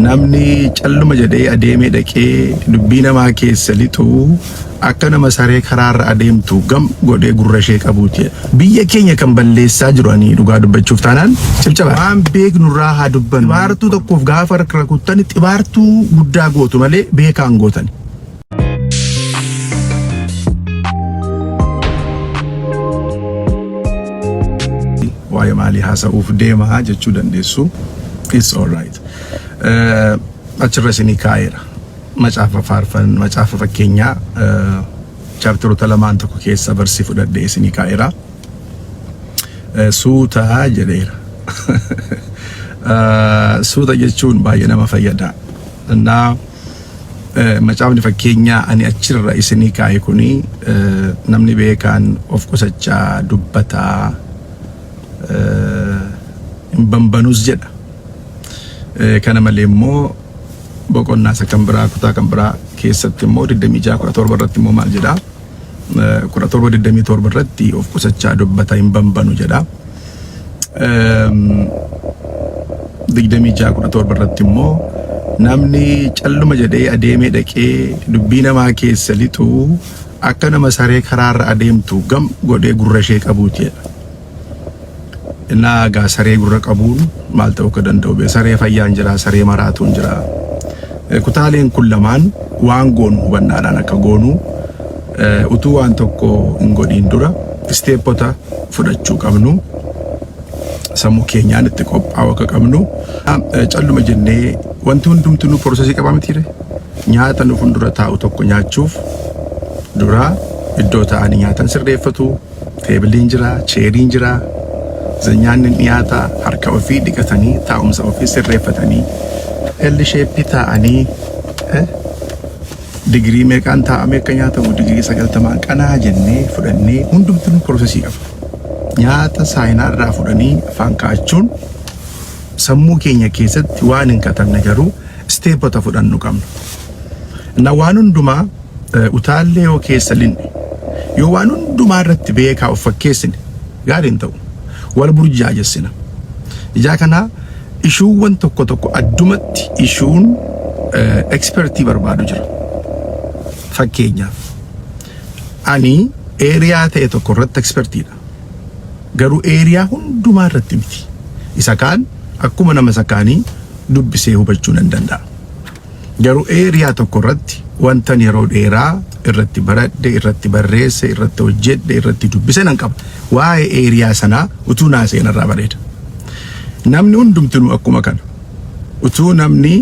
namni calluma jedhee adeemee dhaqee dubbii namaa keessa lixu akka nama saree karaarra adeemtu gam godhee gurra ishee qabuuti. Biyya keenya kan balleessaa jiranii dhugaa dubbachuuf taanaan cibcaba waan beeknurraa haa dubbannu. Xibaartuu tokkoof gaafa rakkuttani xibaartuu guddaa gootu malee beekaan gootani. Waa'ee maalii haasa'uuf deemaa jechuu dandeessu. It's all right. Achirra isinii kaa'eera. Macaafa faarfan macaafa fakkeenyaa chaapteroota lamaan tokko keessa barsi fudhadhee isinii kaa'eera. Suuta jedheera. Suuta jechuun baay'ee nama fayyada. Innaa macaafni fakkeenyaa ani achirra isinii kaa'e kuni namni beekaan of qusachaa dubbataa hin bambanus jedha. Kana malee immoo boqonnaa isa kan biraa kutaa kan biraa keessatti immoo 26:17 irratti immoo maal jedha? 17:27 irratti of qusachaa dubbataa hin bambanu jedha. 26:17 irratti immoo namni calluma jedhee adeemee dhaqee dubbii namaa keessa lixu akka nama saree karaarra adeemtu gam godhee gurra ishee qabuuti jedha. Innaa gaa saree gurra qabuun maal ta'uu akka danda'u bee saree fayyaan jira, saree maraatuun jira. Kutaaleen kun lamaan waan goonu hubannaadhaan akka goonu utuu waan tokko hin godhiin dura isteeppota fudhachuu qabnu, sammuu keenyaan itti qophaa'u akka qabnu. Calluma jennee wanti hundumtuu piroosesii qabaa mitiire? Nyaata nu fuuldura taa'u tokko nyaachuuf dura iddoo taa'anii nyaatan sirreeffatu, teebiliin jira, cheeriin jira. Nyaanni nyaata harka ofii dhiqatanii taa'umsa ofii sirreeffatanii elli sheeppii taa'anii digirii meeqaan taa'amee akka nyaatamu digirii 90 qanaa jennee fudhannee hundumtuu piroosesii qaba. Nyaata saayinaa irraa fudhanii afaan kaa'achuun sammuu keenya keessatti waan hin katabne garuu isteeppota fudhannu qabna. Na waan hundumaa utaallee yoo keessa linne yoo waan hundumaa irratti beekaa of fakkeessine gaariin ta'u. Wal burjaajessina. Ijaa kana ishuuwwan tokko tokko addumatti ishuun ekspertii barbaadu jira. Fakkeenyaaf ani eeriyaa ta'e tokko irratti ekspertiidha. Garuu eeriyaa hundumaa irratti miti. Isa kaan akkuma nama sakaanii dubbisee hubachuu nan danda'a. Garuu eeriyaa tokko irratti wantan yeroo dheeraa irratti baradhe, irratti barreesse, irratti hojjedhe, irratti dubbise nan qaba. Waa'ee eeriyaa sanaa utuu naaseen irraa bareeda. Namni hundumtuu akkuma kana. Utuu namni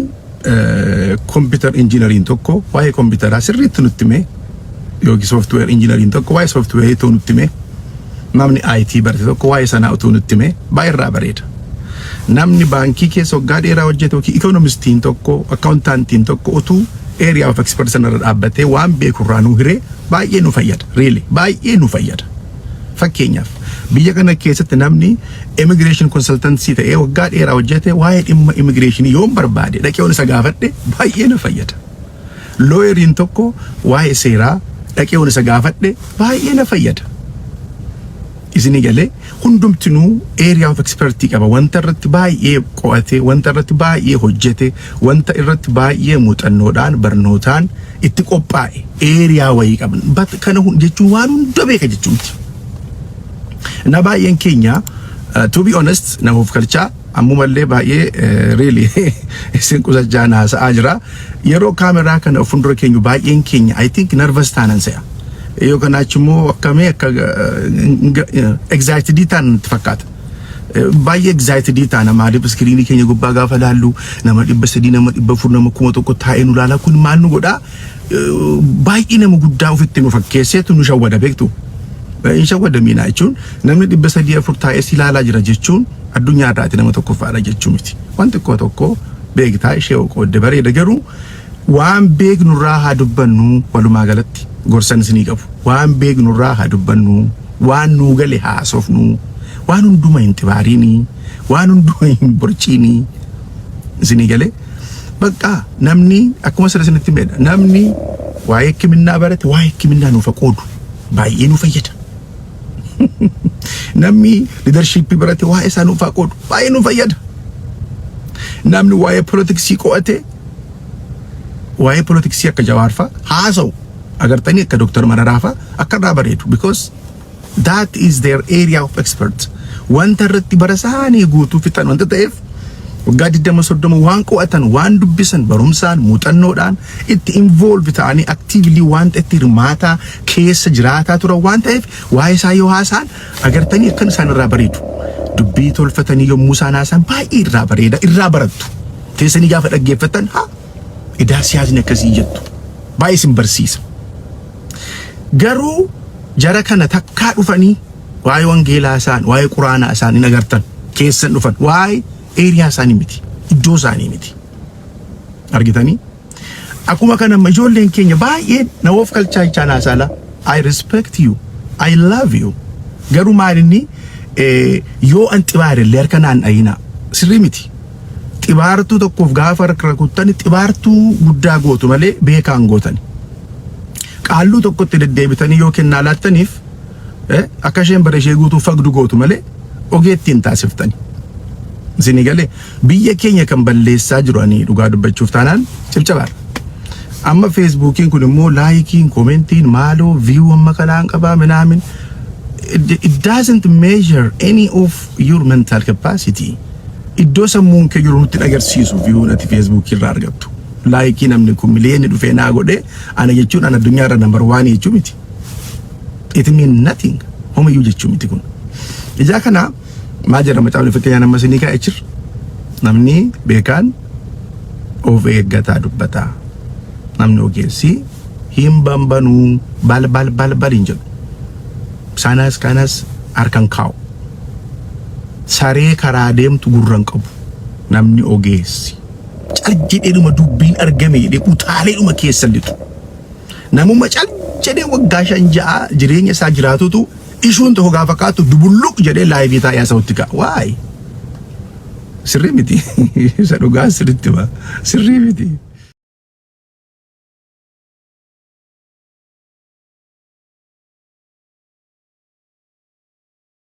computer engineering tokko waa'ee computeraa sirriitti nutti himee yookiin software engineering tokko waa'ee software tokko nutti himee namni IT barate tokko waa'ee sanaa utuu nutti himee baay'ee irraa bareeda. Namni baankii keessa waggaa dheeraa hojjete yookiin economistiin tokko, accountantiin tokko utuu area of expertise irra dhaabbatee waan beekurraa nu hiree baay'ee nu fayyada. Really baay'ee nu fayyada. Fakkeenyaaf biyya kana keessatti namni immigration consultancy ta'ee waggaa dheeraa hojjete waa'ee dhimma immigration yoo barbaade dhaqee isa gaafadhe baay'ee na fayyada. Lawyeriin tokko waa'ee seeraa dhaqee isa gaafadhe baay'ee na fayyada. Isinii galee hundumtuu area of expertise qaba. Wanta irratti baay'ee qo'ate, wanta irratti baay'ee hojjete, wanta irratti baay'ee muuxannoodhaan barnootaan itti qophaa'e area wayii qabna. Kana jechuun waan hunda beeka jechuun miti. Na baay'een keenya to be honest namuuf kalchaa ammumallee baay'ee really isin qusachaa haasa'aa jira. Yeroo kaameraa kana fuuldura keenyu baay'een keenya I think nervous taanan se'a. Yoo kanaachi immoo akkamii akka anxiety ta'an itti fakkaata. Baay'ee anxiety taana maaliif iskiriinii keenya gubbaa gaafa laallu nama 300 nama 400 nama 1000 taa'ee nu laala kun maal nu godhaa? Baay'ee nama guddaa ofitti nu fakkeesseetu nu shawwada beektu. Hin shawwada miinaa jechuun namni 300-400 taa'ee si ilaalaa jira jechuun addunyaa irraati nama tokkoffaadha jechuu miti. Waan xiqqoo tokko beektaa ishee qoodde bareeda garuu waan beeknurraa haa dubbannu walumaa galatti. Gorsan isinii qabu. Waan beeknurraa haa dubbannu, waan nuu gale haasofnu, waan hunduma hin xibaariini, waan hunduma hin borciini. Isinii galee bakka namni akkuma sirra isinitti himedha. Namni waa'ee hikiminnaa barate waa'ee hikiminnaa nuuf qoodu baay'ee nu fayyada. Namni leadership barate waa'ee isaa nuuf qoodu baay'ee nu fayyada. namni waa'ee politiksii qo'ate waa'ee politiksii akka Jawaarfaa haasa'u agartanii akka Dr. Mararaafaa akka irraa bareedu because that is their area of expert. Wanta irratti barasaanii guutuu fixan wanta ta'eef waggaa 20-30 waan qo'atan waan dubbisan barumsaan muuxannoodhaan itti involve ta'anii actively wanta itti hirmaataa keessa jiraataa turan waan ta'eef waa'ee isaa yoo haasa'an agartanii akkan isaan irraa bareedu. Dubbii tolfatanii yommuu isaan haasa'an baay'ee irraa bareeda irraa barattu. Teessanii gaafa dhaggeeffatan idaa siyaasni akkasii jettu baay'ee isin barsiisa. Garuu jara kana takkaa dhufanii waa'ee wangeelaa isaan waa'ee quraanaa isaan hin agartan keessan dhufan waa'ee area isaanii miti iddoo isaanii miti argitanii akkuma kana ijoolleen keenya baay'ee na of kalchaa ichaan haasala I respect you I love you garuu maalinni yoo an xibaarellee harka naan dhayina sirrii miti xibaartuu tokkoof gaafa rakkuttani xibaartuu guddaa gootu malee beekaan gootani qaalluu tokkotti deddeebitanii yoo kennaa laattaniif akka isheen bara ishee guutuu fagdu gootu malee ogeettiin taasiftani. Zinigale biyya keenya kan balleessaa jiru ani dhugaa dubbachuuf taanaan cibcabaar. Amma Facebookiin kun immoo laayikiin komentiin maaloo view amma kanaan qabaa minaamin it doesn't measure any of your mental capacity. Iddoo sammuun kee jiru nutti agarsiisu view nati Facebook irraa argattu. Laayikii namni kun miliyoonni dhufee naa godhe ana jechuun ana addunyaa irra number 1 jechuu miti. It means nothing. Homayyuu jechuu miti kun. Ijaa kana maa jedhama caafni fakkeenyaa nama sinii kaa'e jir namni beekaan of eeggataa dubbataa namni ogeessi hin bambanuu bal hin jedhu sanas kanas harkan kaa'u saree karaa deemtu gurran qabu namni ogeessi cal jedheedhuma dubbiin argame jedhee utaaleedhuma keessa lixu namuma cal jedhee waggaa 5-6 jireenya isaa jiraatutu ishuun tokko gaafa kaatu dubulluq jedhee laayivii taa'ee sautti ka'a waay sirrii miti isa dhugaa sirriitti ba sirrii miti.